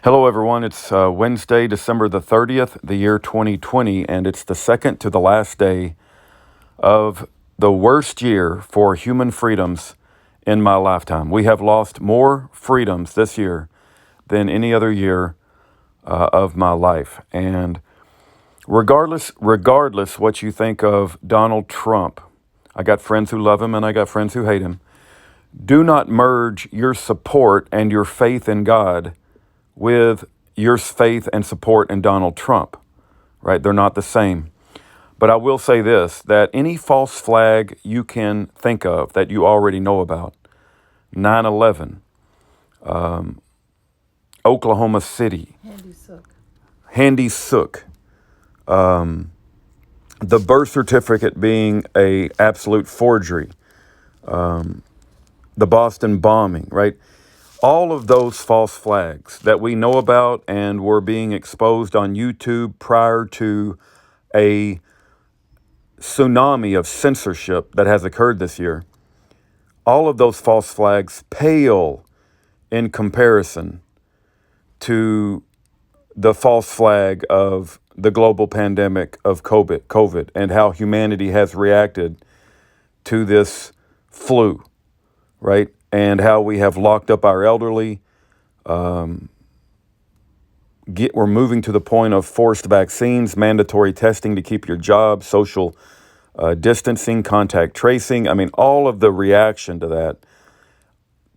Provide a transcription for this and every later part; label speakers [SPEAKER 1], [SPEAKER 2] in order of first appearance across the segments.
[SPEAKER 1] Hello, everyone. It's Wednesday, December the 30th, the year 2020, and it's the second to the last day of the worst year for human freedoms in my lifetime. We have lost more freedoms this year than any other year of my life. And regardless what you think of Donald Trump, I got friends who love him and I got friends who hate him. Do not merge your support and your faith in God with your faith and support in Donald Trump, right? They're not the same. But I will say this, that any false flag you can think of that you already know about, 9/11, Oklahoma City, Handy Sook, the birth certificate being a absolute forgery, the Boston bombing, right? All of those false flags that we know about and were being exposed on YouTube prior to a tsunami of censorship that has occurred this year, all of those false flags pale in comparison to the false flag of the global pandemic of COVID and how humanity has reacted to this flu, right? And how we have locked up our elderly. We're moving to the point of forced vaccines, mandatory testing to keep your job, social distancing, contact tracing. I mean, all of the reaction to that.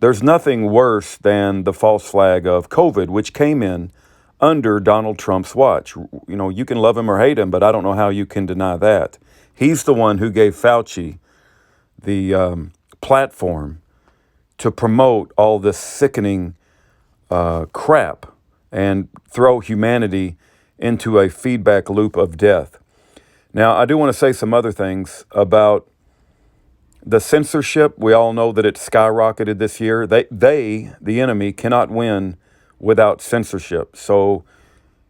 [SPEAKER 1] There's nothing worse than the false flag of COVID, which came in under Donald Trump's watch. You know, you can love him or hate him, but I don't know how you can deny that. He's the one who gave Fauci the platform to promote all this sickening crap and throw humanity into a feedback loop of death. Now, I do want to say some other things about the censorship. We all know that it skyrocketed this year. The enemy, cannot win without censorship. So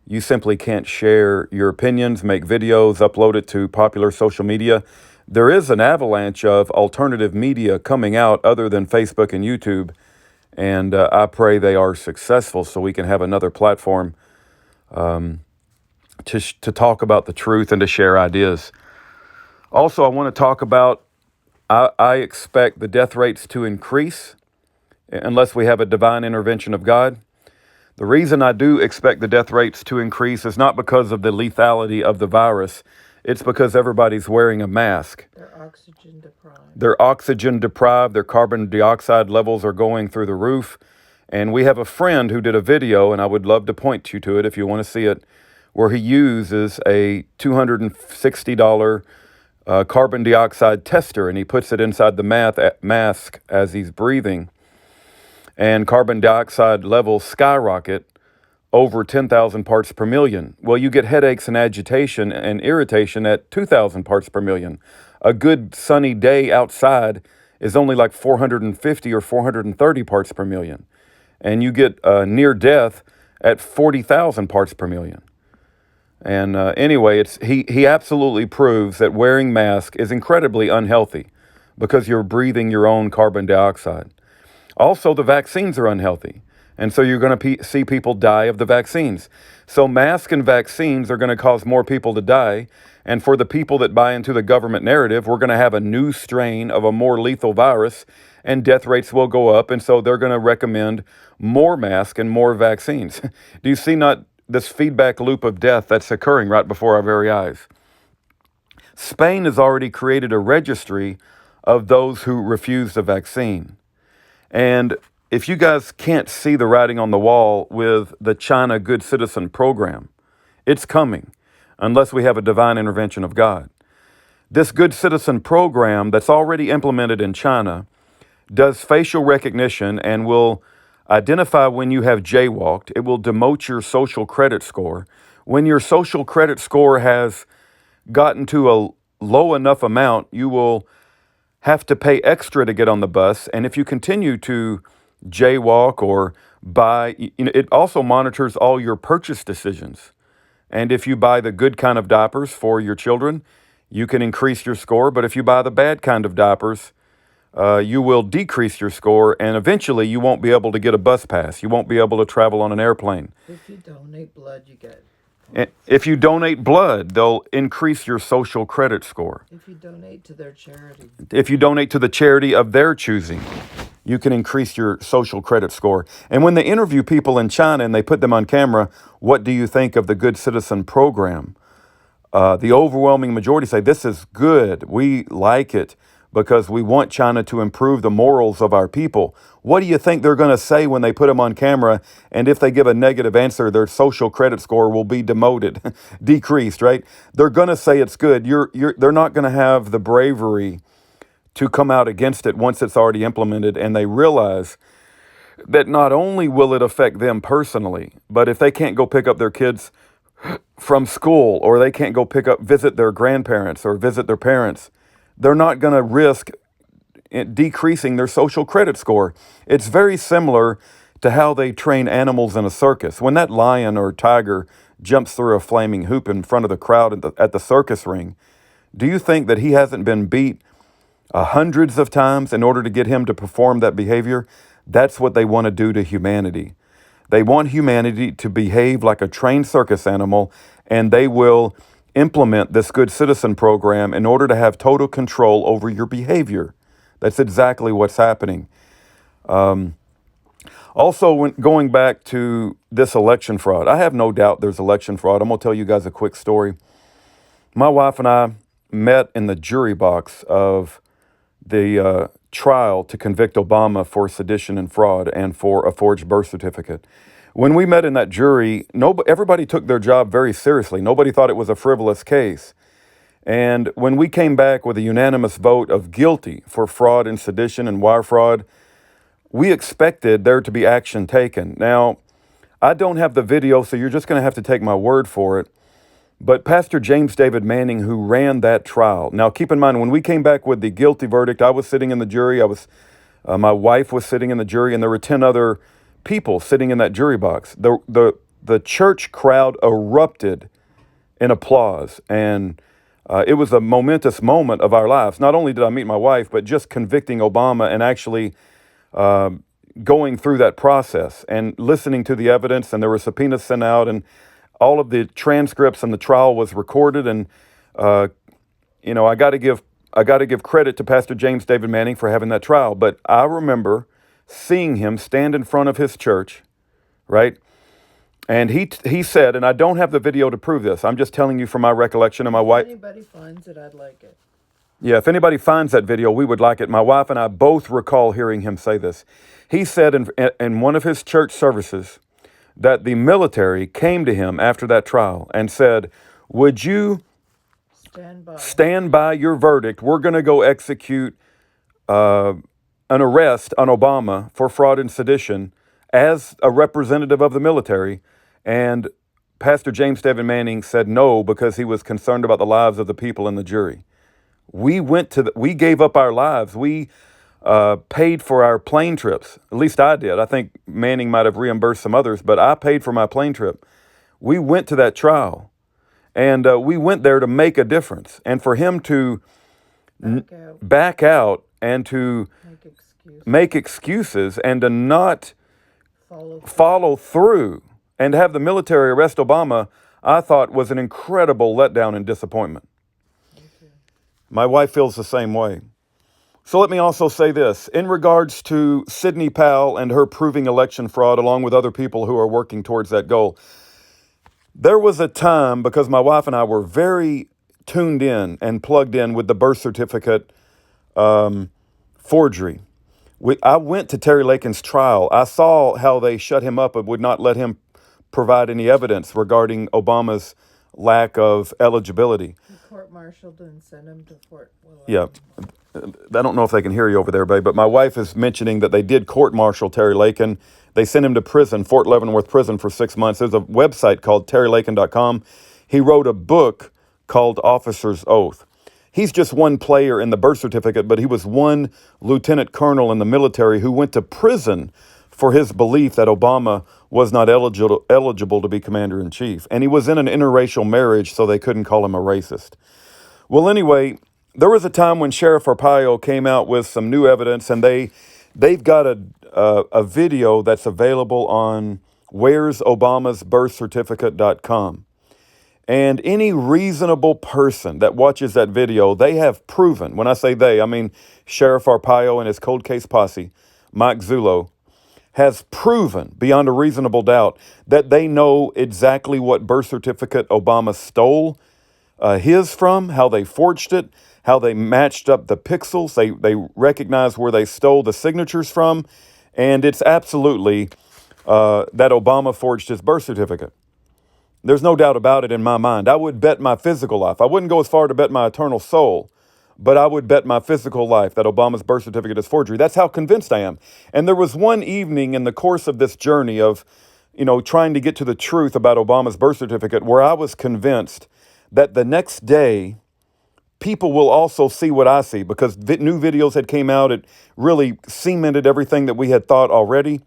[SPEAKER 1] you simply can't share your opinions, make videos, upload it to popular social media. There is an avalanche of alternative media coming out other than Facebook and YouTube. And I pray they are successful so we can have another platform to talk about the truth and to share ideas. Also, I want to talk about, I expect the death rates to increase unless we have a divine intervention of God. The reason I do expect the death rates to increase is not because of the lethality of the virus. It's because everybody's wearing a mask. They're oxygen deprived. Their carbon dioxide levels are going through the roof. And we have a friend who did a video, and I would love to point you to it if you want to see it, where he uses a $260 carbon dioxide tester, and he puts it inside the mask as he's breathing. And carbon dioxide levels skyrocket over 10,000 parts per million. Well, you get headaches and agitation and irritation at 2,000 parts per million. A good sunny day outside is only like 450 or 430 parts per million. And you get near death at 40,000 parts per million. And anyway, he absolutely proves that wearing masks is incredibly unhealthy because you're breathing your own carbon dioxide. Also, the vaccines are unhealthy. And so you're going to see people die of the vaccines. So masks and vaccines are going to cause more people to die. And for the people that buy into the government narrative, we're going to have a new strain of a more lethal virus and death rates will go up. And so they're going to recommend more masks and more vaccines. Do you see not this feedback loop of death that's occurring right before our very eyes? Spain has already created a registry of those who refuse the vaccine. And if you guys can't see the writing on the wall with the China Good Citizen program, it's coming unless we have a divine intervention of God. This Good Citizen program that's already implemented in China does facial recognition and will identify when you have jaywalked. It will demote your social credit score. When your social credit score has gotten to a low enough amount, you will have to pay extra to get on the bus. And if you continue to jaywalk or buy, it also monitors all your purchase decisions. And if you buy the good kind of diapers for your children, you can increase your score. But if you buy the bad kind of diapers, you will decrease your score, and eventually you won't be able to get a bus pass. You won't be able to travel on an airplane.
[SPEAKER 2] If you donate blood, you get
[SPEAKER 1] And
[SPEAKER 2] points.
[SPEAKER 1] if you donate blood, they'll increase your social credit score.
[SPEAKER 2] If you donate to their charity,
[SPEAKER 1] If you donate to the charity of their choosing, you can increase your social credit score. And when they interview people in China and they put them on camera, what do you think of the Good Citizen program? The overwhelming majority say this is good. We like it because we want China to improve the morals of our people. What do you think they're going to say when they put them on camera? And if they give a negative answer, their social credit score will be demoted, decreased, right? They're going to say it's good. They're not going to have the bravery to come out against it once it's already implemented, and they realize that not only will it affect them personally, but if they can't go pick up their kids from school, or they can't go visit their grandparents or visit their parents, they're not going to risk it decreasing their social credit score. It's very similar to how they train animals in a circus. When that lion or tiger jumps through a flaming hoop in front of the crowd at the circus ring, do you think that he hasn't been beat hundreds of times in order to get him to perform that behavior? That's what they want to do to humanity. They want humanity to behave like a trained circus animal, and they will implement this Good Citizen program in order to have total control over your behavior. That's exactly what's happening. Also, when going back to this election fraud, I have no doubt there's election fraud. I'm going to tell you guys a quick story. My wife and I met in the jury box of the trial to convict Obama for sedition and fraud and for a forged birth certificate. When we met in that jury, everybody took their job very seriously. Nobody thought it was a frivolous case. And when we came back with a unanimous vote of guilty for fraud and sedition and wire fraud, we expected there to be action taken. Now, I don't have the video, so you're just going to have to take my word for it. But Pastor James David Manning, who ran that trial. Now, keep in mind, when we came back with the guilty verdict, I was sitting in the jury. My wife was sitting in the jury, and there were 10 other people sitting in that jury box. The church crowd erupted in applause, and it was a momentous moment of our lives. Not only did I meet my wife, but just convicting Obama and actually going through that process and listening to the evidence, and there were subpoenas sent out, and all of the transcripts and the trial was recorded. And I got to give credit to Pastor James David Manning for having that trial. But I remember seeing him stand in front of his church, right? And he said, and I don't have the video to prove this, I'm just telling you from my recollection, and my wife.
[SPEAKER 2] if anybody finds it, I'd like it.
[SPEAKER 1] Yeah, if anybody finds that video, we would like it. My wife and I both recall hearing him say this. He said in one of his church services that the military came to him after that trial and said, would you stand by your verdict? We're going to go execute an arrest on Obama for fraud and sedition as a representative of the military. And Pastor James David Manning said no because he was concerned about the lives of the people in the jury. We gave up our lives. We paid for our plane trips. At least I did. I think Manning might have reimbursed some others, but I paid for my plane trip. We went to that trial, and we went there to make a difference. And for him to back out and to make excuses and to not follow through and have the military arrest Obama, I thought was an incredible letdown and disappointment. My wife feels the same way. So let me also say this. In regards to Sidney Powell and her proving election fraud, along with other people who are working towards that goal, there was a time, because my wife and I were very tuned in and plugged in with the birth certificate forgery. I went to Terry Lakin's trial. I saw how they shut him up and would not let him provide any evidence regarding Obama's lack of eligibility.
[SPEAKER 2] Court-martialed and sent him to Fort Willow.
[SPEAKER 1] Yeah. I don't know if they can hear you over there, babe, but my wife is mentioning that they did court-martial Terry Lakin. They sent him to prison, Fort Leavenworth Prison, for 6 months. There's a website called terrylakin.com. He wrote a book called Officer's Oath. He's just one player in the birth certificate, but he was one lieutenant colonel in the military who went to prison for his belief that Obama was not eligible to be commander-in-chief. And he was in an interracial marriage, so they couldn't call him a racist. Well, anyway, there was a time when Sheriff Arpaio came out with some new evidence, and they've got a video that's available on where'sobama's birthcertificate.com. And any reasonable person that watches that video, they have proven, when I say they, I mean Sheriff Arpaio and his cold case posse, Mike Zullo, has proven beyond a reasonable doubt that they know exactly what birth certificate Obama stole his from, how they forged it, how they matched up the pixels. They recognized where they stole the signatures from. And it's absolutely that Obama forged his birth certificate. There's no doubt about it in my mind. I would bet my physical life. I wouldn't go as far to bet my eternal soul, but I would bet my physical life that Obama's birth certificate is forgery. That's how convinced I am. And there was one evening in the course of this journey of, trying to get to the truth about Obama's birth certificate where I was convinced that the next day people will also see what I see because new videos had came out. It really cemented everything that we had thought already.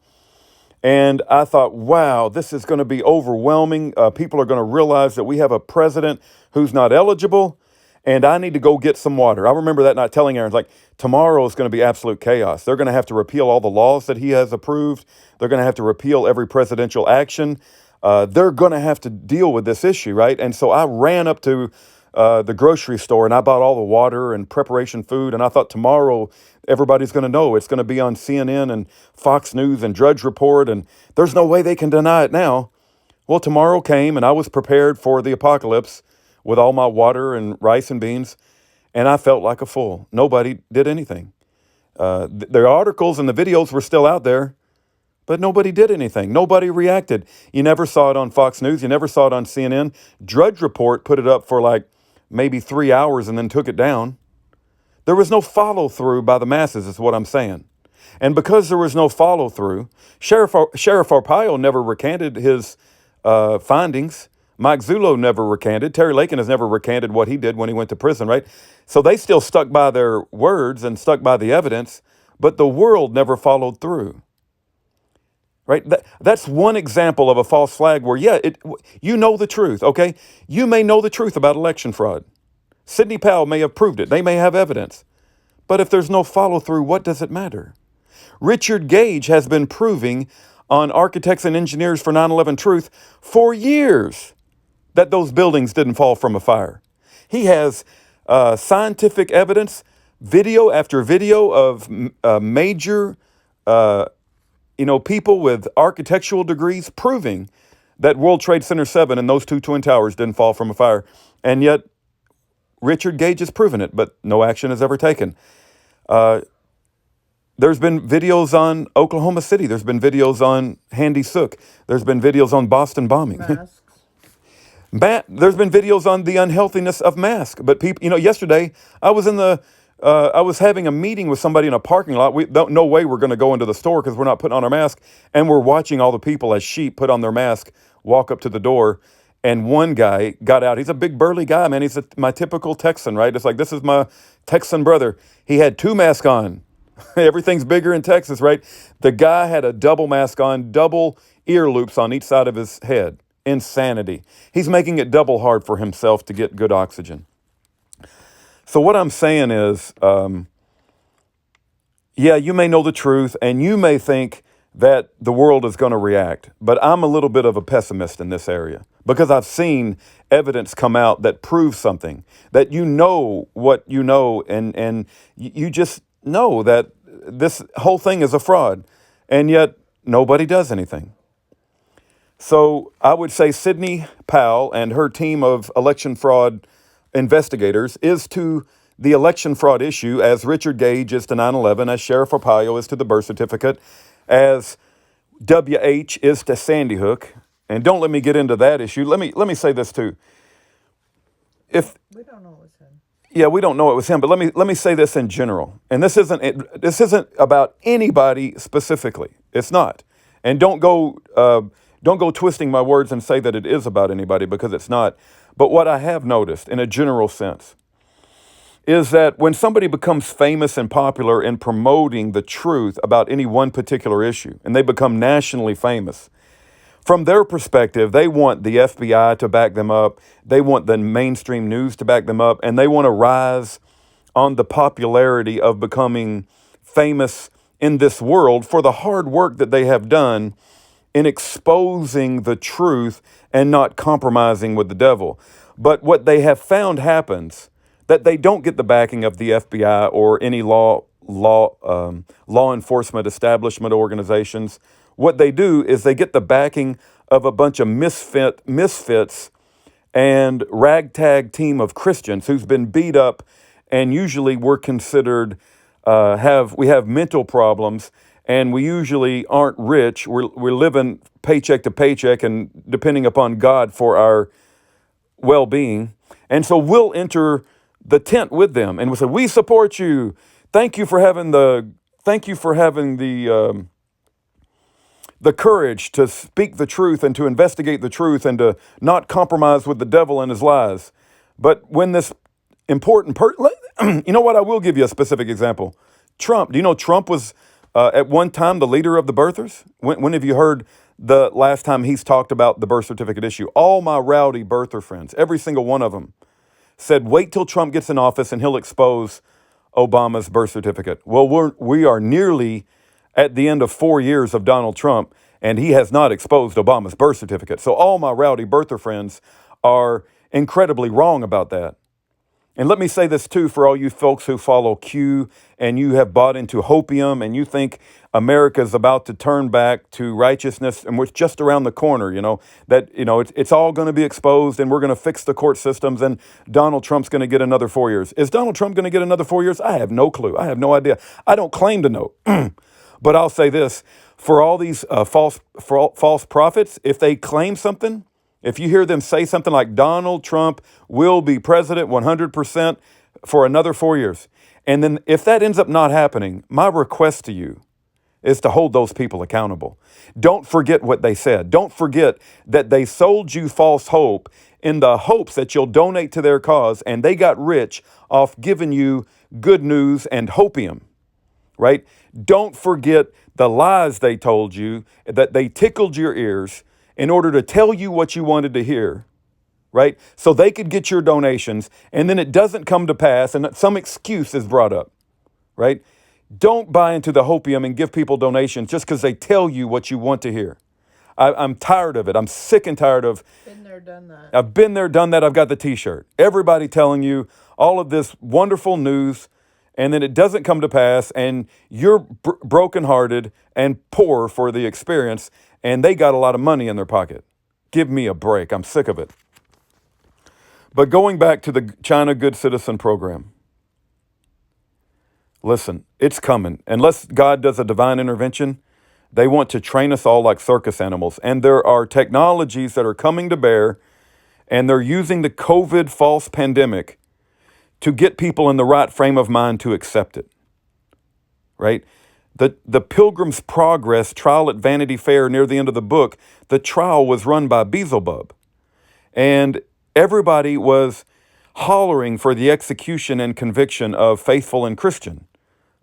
[SPEAKER 1] And I thought, wow, this is going to be overwhelming. People are going to realize that we have a president who's not eligible, and I need to go get some water. I remember that night telling Aaron, like, tomorrow is going to be absolute chaos. They're going to have to repeal all the laws that he has approved. They're going to have to repeal every presidential action. They're going to have to deal with this issue, right? And so I ran up to the grocery store and I bought all the water and preparation food. And I thought tomorrow everybody's going to know. It's going to be on CNN and Fox News and Drudge Report. And there's no way they can deny it now. Well, tomorrow came and I was prepared for the apocalypse with all my water and rice and beans. And I felt like a fool. Nobody did anything. The articles and the videos were still out there, but nobody did anything. Nobody reacted. You never saw it on Fox News. You never saw it on CNN. Drudge Report put it up for like maybe 3 hours and then took it down. There was no follow through by the masses, is what I'm saying. And because there was no follow through, Sheriff Arpaio never recanted his findings. Mike Zullo never recanted. Terry Lakin has never recanted what he did when he went to prison, right? So they still stuck by their words and stuck by the evidence, but the world never followed through. Right? That's one example of a false flag where, you know the truth, okay? You may know the truth about election fraud. Sidney Powell may have proved it. They may have evidence. But if there's no follow through, what does it matter? Richard Gage has been proving on Architects and Engineers for 9/11 Truth for years that those buildings didn't fall from a fire. He has scientific evidence, video after video of major people with architectural degrees proving that World Trade Center 7 and those two Twin Towers didn't fall from a fire. And yet Richard Gage has proven it, but no action is ever taken. There's been videos on Oklahoma City. There's been videos on Handy Sook. There's been videos on Boston bombing.
[SPEAKER 2] Masks.
[SPEAKER 1] There's been videos on the unhealthiness of masks. But people, yesterday I was I was having a meeting with somebody in a parking lot. No way we're going to go into the store because we're not putting on our mask. And we're watching all the people as sheep put on their mask, walk up to the door. And one guy got out. He's a big burly guy, man. He's my typical Texan, right? It's like, this is my Texan brother. He had two masks on. Everything's bigger in Texas, right? The guy had a double mask on, double ear loops on each side of his head. Insanity. He's making it double hard for himself to get good oxygen. So what I'm saying is, you may know the truth and you may think that the world is going to react, but I'm a little bit of a pessimist in this area because I've seen evidence come out that proves something, that you know what you know, and you just know that this whole thing is a fraud, and yet nobody does anything. So I would say Sidney Powell and her team of election fraud investigators is to the election fraud issue as Richard Gage is to 9/11, as Sheriff Arpaio is to the birth certificate, as WH is to Sandy Hook. And don't let me get into that issue. Let me say this too.
[SPEAKER 2] We don't know what's him.
[SPEAKER 1] Yeah, we don't know it was him, but let me say this in general. And this isn't about anybody specifically. It's not. And don't go twisting my words and say that it is about anybody, because it's not. But what I have noticed in a general sense is that when somebody becomes famous and popular in promoting the truth about any one particular issue, and they become nationally famous, from their perspective, they want the FBI to back them up. They want the mainstream news to back them up, and they want to rise on the popularity of becoming famous in this world for the hard work that they have done in exposing the truth and not compromising with the devil. But what they have found happens that they don't get the backing of the FBI or any law enforcement establishment organizations. What they do is they get the backing of a bunch of misfits and ragtag team of Christians who's been beat up, and usually we're considered we have mental problems, and we usually aren't rich. We're living paycheck to paycheck and depending upon God for our well-being. And so we'll enter the tent with them and we'll say, "We support you. Thank you for having the courage to speak the truth and to investigate the truth and to not compromise with the devil and his lies." But when this important you know what? I will give you a specific example. Trump. Do you know Trump was at one time the leader of the birthers? When have you heard the last time he's talked about the birth certificate issue? All my rowdy birther friends, every single one of them, said, "Wait till Trump gets in office and he'll expose Obama's birth certificate." Well, we are nearly at the end of 4 years of Donald Trump, and he has not exposed Obama's birth certificate. So all my rowdy birther friends are incredibly wrong about that. And let me say this too, for all you folks who follow Q and you have bought into hopium and you think America's about to turn back to righteousness and we're just around the corner, it's all going to be exposed and we're going to fix the court systems and Donald Trump's going to get another 4 years. Is Donald Trump going to get another 4 years? I have no clue. I have no idea. I don't claim to know. But I'll say this, for all these false prophets, if they claim something, if you hear them say something like Donald Trump will be president 100% for another 4 years, and then if that ends up not happening, my request to you is to hold those people accountable. Don't forget what they said. Don't forget that they sold you false hope in the hopes that you'll donate to their cause, and they got rich off giving you good news and hopium, right? Don't forget the lies they told you, that they tickled your ears in order to tell you what you wanted to hear, right? So they could get your donations, and then it doesn't come to pass, and some excuse is brought up, right? Don't buy into the hopium and give people donations just because they tell you what you want to hear. I'm tired of it. I'm sick and tired of.
[SPEAKER 2] Been there, done that.
[SPEAKER 1] I've been there, done that. I've got the T-shirt. Everybody telling you all of this wonderful news, and then it doesn't come to pass, and you're brokenhearted and poor for the experience, and they got a lot of money in their pocket. Give me a break. I'm sick of it. But going back to the China Good Citizen program, listen, it's coming. Unless God does a divine intervention, they want to train us all like circus animals. And there are technologies that are coming to bear, and they're using the COVID false pandemic to get people in the right frame of mind to accept it, right? The Pilgrim's Progress trial at Vanity Fair near the end of the book, the trial was run by Beelzebub. And everybody was hollering for the execution and conviction of Faithful and Christian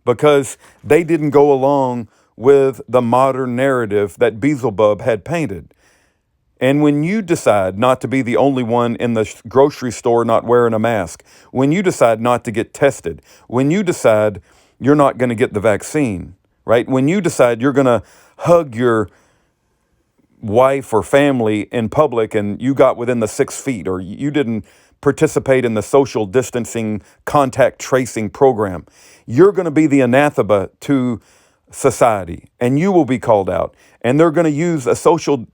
[SPEAKER 1] because they didn't go along with the modern narrative that Beelzebub had painted. And when you decide not to be the only one in the grocery store not wearing a mask, when you decide not to get tested, when you decide you're not going to get the vaccine, right? When you decide you're going to hug your wife or family in public and you got within the 6 feet, or you didn't participate in the social distancing contact tracing program, you're going to be the anathema to society and you will be called out. And they're going to use a social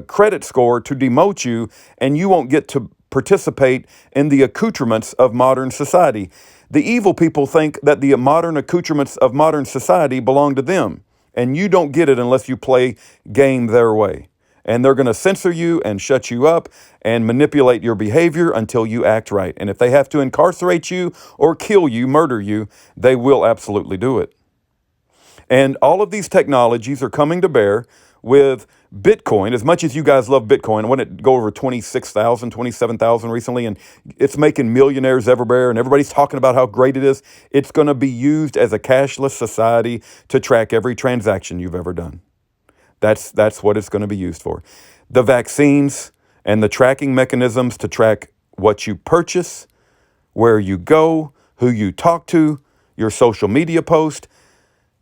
[SPEAKER 1] credit score to demote you, and you won't get to participate in the accoutrements of modern society. The evil people think that the modern accoutrements of modern society belong to them, and you don't get it unless you play game their way. And they're going to censor you and shut you up and manipulate your behavior until you act right. And if they have to incarcerate you or kill you, murder you, they will absolutely do it. And all of these technologies are coming to bear with Bitcoin. As much as you guys love Bitcoin, I want it to go over 26,000, 27,000 recently, and it's making millionaires everywhere, and everybody's talking about how great it is. It's going to be used as a cashless society to track every transaction you've ever done. That's what it's going to be used for. The vaccines and the tracking mechanisms to track what you purchase, where you go, who you talk to, your social media post.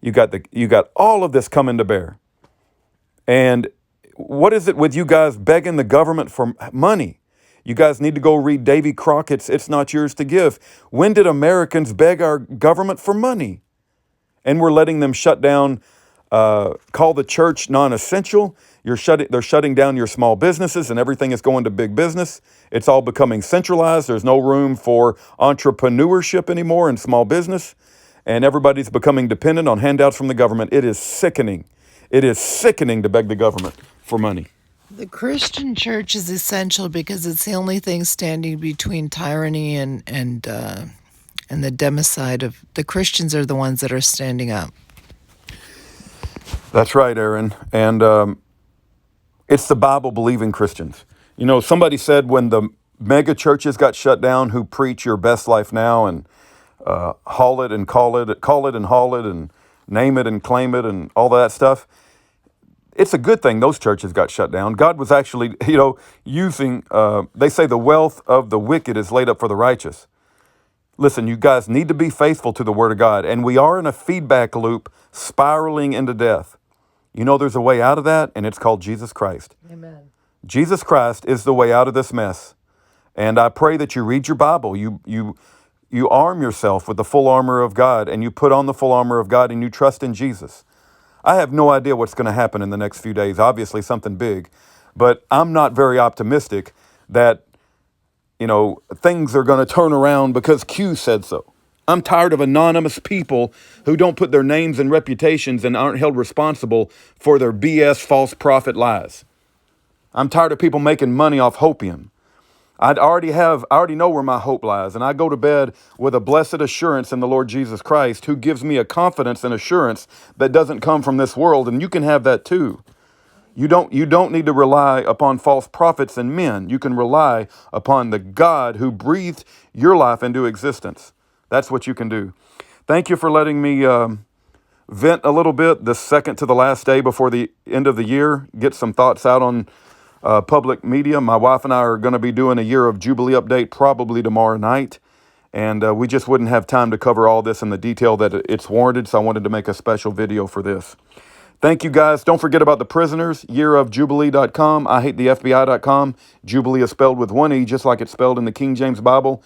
[SPEAKER 1] You got all of this coming to bear. And what is it with you guys begging the government for money? You guys need to go read Davy Crockett's It's Not Yours to Give. When did Americans beg our government for money? And we're letting them shut down, call the church non-essential. They're shutting down your small businesses, and everything is going to big business. It's all becoming centralized. There's no room for entrepreneurship anymore in small business, and everybody's becoming dependent on handouts from the government. It is sickening. It is sickening to beg the government for money.
[SPEAKER 2] The Christian church is essential because it's the only thing standing between tyranny and the democide of the Christians are the ones that are standing up.
[SPEAKER 1] That's right, Aaron. And it's the Bible-believing Christians. You know, somebody said when the mega churches got shut down who preach your best life now and haul it and call it and haul it and name it and claim it and all that stuff, it's a good thing those churches got shut down. God was actually, using, they say the wealth of the wicked is laid up for the righteous. Listen, you guys need to be faithful to the Word of God. And we are in a feedback loop spiraling into death. You know there's a way out of that, and it's called Jesus Christ.
[SPEAKER 2] Amen.
[SPEAKER 1] Jesus Christ is the way out of this mess. And I pray that you read your Bible. You arm yourself with the full armor of God, and you put on the full armor of God, and you trust in Jesus. I have no idea what's going to happen in the next few days, obviously something big, but I'm not very optimistic that, things are going to turn around because Q said so. I'm tired of anonymous people who don't put their names and reputations and aren't held responsible for their BS false prophet lies. I'm tired of people making money off hopium. I already know where my hope lies, and I go to bed with a blessed assurance in the Lord Jesus Christ, who gives me a confidence and assurance that doesn't come from this world, and you can have that too. You don't need to rely upon false prophets and men. You can rely upon the God who breathed your life into existence. That's what you can do. Thank you for letting me vent a little bit the second to the last day before the end of the year, get some thoughts out on public media. My wife and I are going to be doing a year of Jubilee update probably tomorrow night. And we just wouldn't have time to cover all this in the detail that it's warranted. So I wanted to make a special video for this. Thank you guys. Don't forget about the prisoners, yearofjubilee.com. I hate the FBI.com. Jubilee is spelled with one E, just like it's spelled in the King James Bible.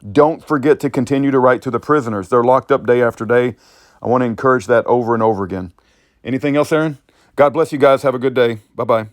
[SPEAKER 1] Don't forget to continue to write to the prisoners. They're locked up day after day. I want to encourage that over and over again. Anything else, Aaron? God bless you guys. Have a good day. Bye-bye.